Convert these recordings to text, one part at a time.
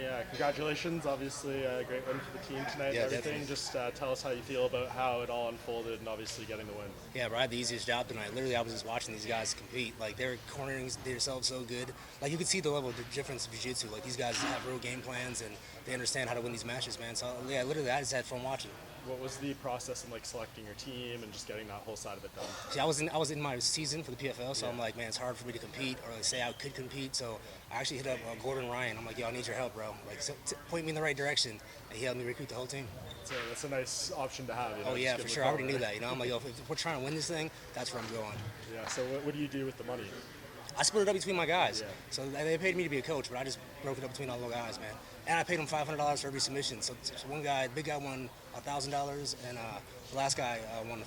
Yeah, congratulations. Obviously, a great win for the team tonight Yeah, and everything. definitely. Just tell us how you feel about how it all unfolded and obviously getting the win. Yeah, bro, I had the easiest job tonight. Literally, I was just watching these guys compete. Like, they're cornering themselves so good. Like, you could see the level of difference of jiu-jitsu. Like, these guys have real game plans, and they understand how to win these matches, man. So, yeah, literally, I just had fun watching. What was the process in like selecting your team and just getting that whole side of it done? See, I was in my season for the PFL, so Yeah. I'm like, man, it's hard for me to compete or like, say I could compete. So I actually hit up Gordon Ryan. I'm like, yo, I need your help, bro. Like, point me in the right direction, and he helped me recruit the whole team. So that's a nice option to have. Oh Just yeah, give for them a sure. I call, already knew right? that. I'm like, yo, if we're trying to win this thing, that's where I'm going. Yeah. So what do you do with the money? I split it up between my guys. Yeah. So they paid me to be a coach, but I just broke it up between all the guys, man. And I paid them $500 for every submission. So one guy, big guy, won $1,000, and the last guy won $500.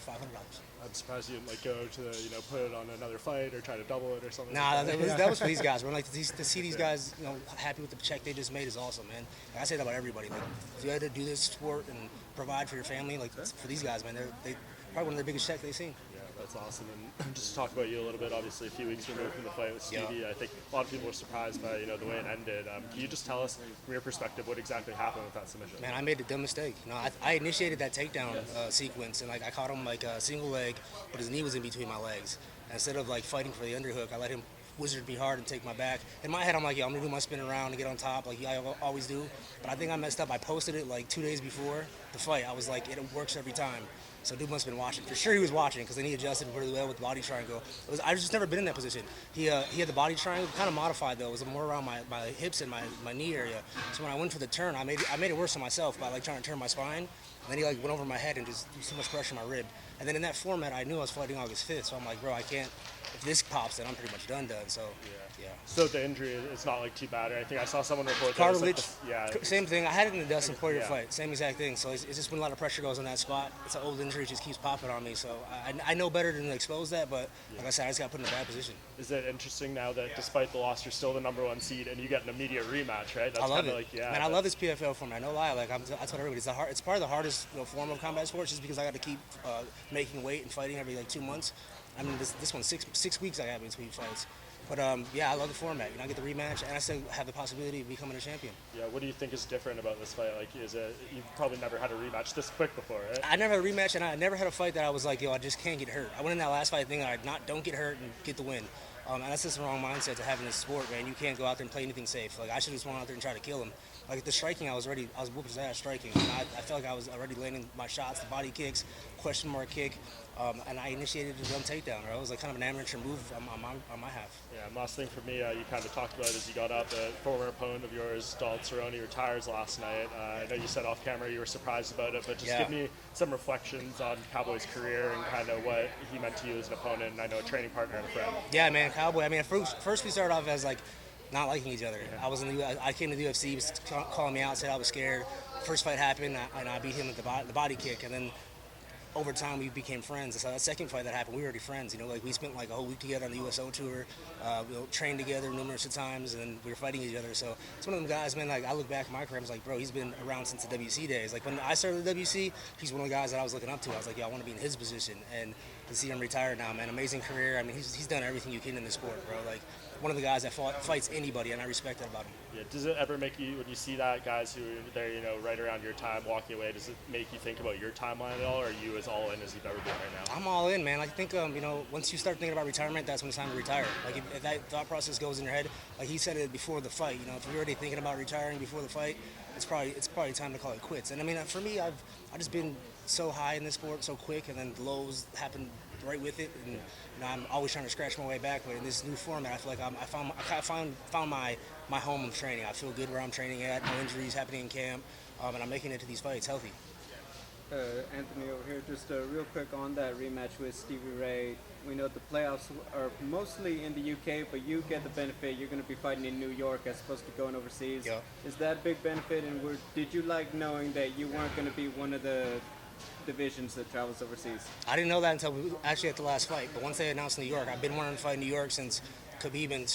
I'm surprised you didn't like go to put it on another fight or try to double it or something. Nah, like that was for these guys. We're like to see these guys, happy with the check they just made is awesome, man. Like, I say that about everybody. Like, if you had to do this sport and provide for your family, like for these guys, man, they probably one of their biggest checks they've seen. Yeah, that's awesome. And just to talk about you a little bit, obviously a few weeks removed from the fight with Stevie, Yeah. I think a lot of people were surprised by the way it ended. Can you just tell us from your perspective what exactly happened with that submission? Man, I made a dumb mistake. I initiated that takedown sequence, and like I caught him like a single leg, but his knee was in between my legs. And instead of like fighting for the underhook, I let him wizard me hard and take my back. In my head, I'm like, yeah, I'm gonna do my spin around and get on top, like I always do. But I think I messed up. I posted it like 2 days before the fight. I was like, it works every time. So dude must have been watching. For sure he was watching because then he adjusted really well with the body triangle. I just never been in that position. He had the body triangle kind of modified though. It was more around my hips and my knee area. So when I went for the turn, I made it worse on myself by like trying to turn my spine. And then he like went over my head and just threw so much pressure on my rib. And then in that format, I knew I was fighting August 5th. So I'm like, bro, I can't. If this pops, then I'm pretty much done. So yeah. So the injury, it's not like too bad. I think I saw someone report that Cartilage, it's like same thing. I had it in the Dustin Poirier Yeah. fight, same exact thing. So it's just when a lot of pressure goes on that spot, it's an old injury, it just keeps popping on me. So I know better than to expose that, but like I said, I just got put in a bad position. Is it interesting now that despite the loss, you're still the #1 seed and you get an immediate rematch, right? That's I love kind it. of like Man, I love this PFL format. No lie, like I told everybody, it's probably the hardest form of combat sports, just because I got to keep making weight and fighting every like 2 months. I mean, this one's six weeks I have between fights. But yeah, I love the format. I get the rematch, and I still have the possibility of becoming a champion. Yeah, what do you think is different about this fight? Like, you've probably never had a rematch this quick before, right? I never had a rematch, and I never had a fight that I was like, yo, I just can't get hurt. I went in that last fight thinking don't get hurt and get the win. And that's just the wrong mindset to have in this sport, man. You can't go out there and play anything safe. Like, I should have just went out there and tried to kill him. Like, the striking, I was whooping his ass striking. I felt like I was already landing my shots, the body kicks, question mark kick, and I initiated a dumb takedown. Right? It was like kind of an amateur move on my half. Yeah, and last thing for me, you kind of talked about as you got up, a former opponent of yours, Donald Cerrone, retires last night. I know you said off camera you were surprised about it, but just give me some reflections on Cowboy's career and kind of what he meant to you as an opponent, and I know a training partner and a friend. Yeah, man, Cowboy. I mean, first we started off as like not liking each other. I came to the UFC, he was calling me out, said I was scared. First fight happened, and I beat him with the body kick, and then over time we became friends. So that second fight that happened, we were already friends. Like we spent like a whole week together on the USO tour. We trained together numerous times, and we were fighting each other. So it's one of them guys, man. Like I look back at my career, I was like, bro, he's been around since the WC days. Like when I started the WC, he's one of the guys that I was looking up to. I was like, yeah, I want to be in his position. And to see him retire now, man, amazing career. I mean, he's done everything you can in the sport, bro. Like one of the guys that fights anybody, and I respect that about him. Yeah. Does it ever make you, when you see that guys who are there, right around your time walking away, does it make you think about your timeline at all, or are you as all in as you've ever been right now? I'm all in, man. I think, once you start thinking about retirement, that's when it's time to retire. Like if that thought process goes in your head, like he said it before the fight. If you're already thinking about retiring before the fight, it's probably time to call it quits. And I mean, for me, I've just been so high in this sport so quick, and then the lows happen right with it, and I'm always trying to scratch my way back. But in this new format, I feel like I found my home of training. I feel good where I'm training at. No injuries happening in camp, and I'm making it to these fights healthy. Anthony over here, just real quick on that rematch with Stevie Ray. We know the playoffs are mostly in the UK, but you get the benefit. You're going to be fighting in New York as opposed to going overseas. Yeah. Is that a big benefit? And did you like knowing that you weren't going to be one of the divisions that travels overseas? I didn't know that until actually at the last fight. But once they announced New York, I've been wanting to fight in New York since Khabib and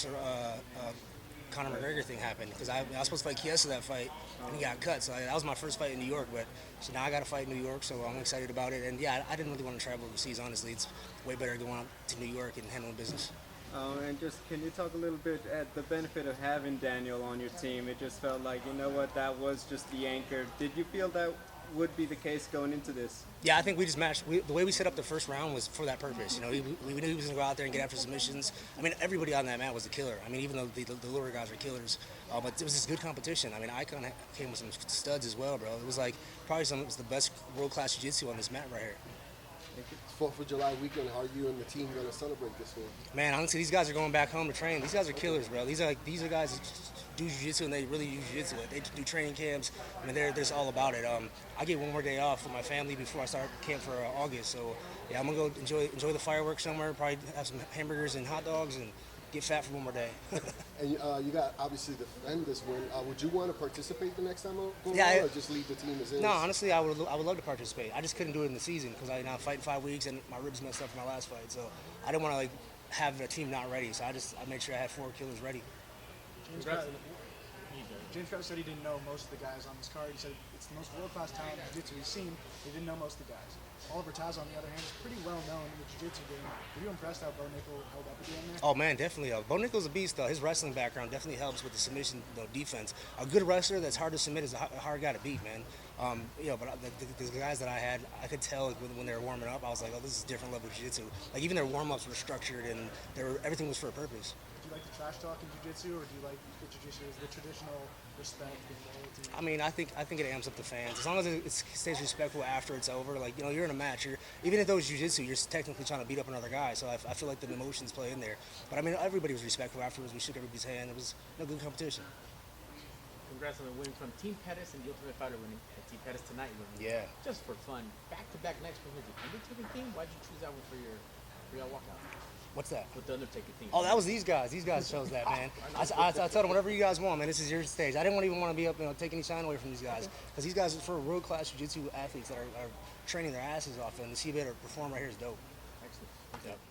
Conor McGregor thing happened, because I was supposed to fight Chiesa that fight, and he got cut. So that was my first fight in New York, but so now I got to fight in New York, so I'm excited about it. And yeah, I didn't really want to travel overseas, honestly. It's way better going out to New York and handling business. And just can you talk a little bit at the benefit of having Daniel on your team? It just felt like, you know what, that was just the anchor. Did you feel that would be the case going into this? Yeah, I think we just matched. The way we set up the first round was for that purpose. You know, we knew he was going to go out there and get after submissions. I mean, everybody on that mat was a killer. I mean, even though the lower guys are killers, but it was just good competition. I mean, Icon came with some studs as well, bro. It was like probably it was the best world-class jiu-jitsu on this mat right here. It's 4th of July weekend. How are you and the team going to celebrate this one? Man, honestly, these guys are going back home to train. These guys are killers, bro. These are guys that do jiu-jitsu and they really use jiu-jitsu. They do training camps. I mean, they're all about it. I get one more day off with my family before I start camp for August. So, yeah, I'm going to go enjoy the fireworks somewhere, probably have some hamburgers and hot dogs and get fat for one more day. And you got obviously defend this win. Would you want to participate the next time out, or just leave the team as is? No, honestly, I would love to participate. I just couldn't do it in the season because I now fight in 5 weeks and my ribs messed up from my last fight. So I didn't want to have a team not ready. So I made sure I had 4 killers ready. James Crowder said he didn't know most of the guys on this card. He said it's the most world-class talent in jiu-jitsu he's seen. He didn't know most of the guys. Oliver Taz, on the other hand, is pretty well known in the jiu-jitsu game. Were you impressed how Bo Nickel held up at the end there? Oh man, definitely. Bo Nickel's a beast though. His wrestling background definitely helps with the submission defense. A good wrestler that's hard to submit is a hard guy to beat, man. But the guys that I had, I could tell when they were warming up, I was like, oh, this is a different level of jiu-jitsu. Like even their warm-ups were structured and everything was for a purpose. Do you like the trash talk in jiu-jitsu, or do you like the jiu-jitsu as the traditional respect and loyalty? I mean, I think it amps up the fans. As long as it stays respectful after it's over. Like, you know, you're in a match. Even if it was jiu-jitsu, you're technically trying to beat up another guy. So I feel like the emotions play in there. But I mean, everybody was respectful afterwards. We shook everybody's hand. It was a good competition. Congrats on the win from Team Pettis and the Ultimate Fighter winning. Team Pettis tonight winning. Yeah. Just for fun. Back-to-back next for the Undertaker theme. Why'd you choose that one for your walkout? What's that? With the Undertaker theme. Oh, that was these guys. These guys chose that, man. I told them, whatever you guys want, man. This is your stage. I didn't even want to be up, take any shine away from these guys. Because these guys are for world-class jiu-jitsu athletes that are training their asses off, and to see them perform right here is dope. Excellent. Yeah.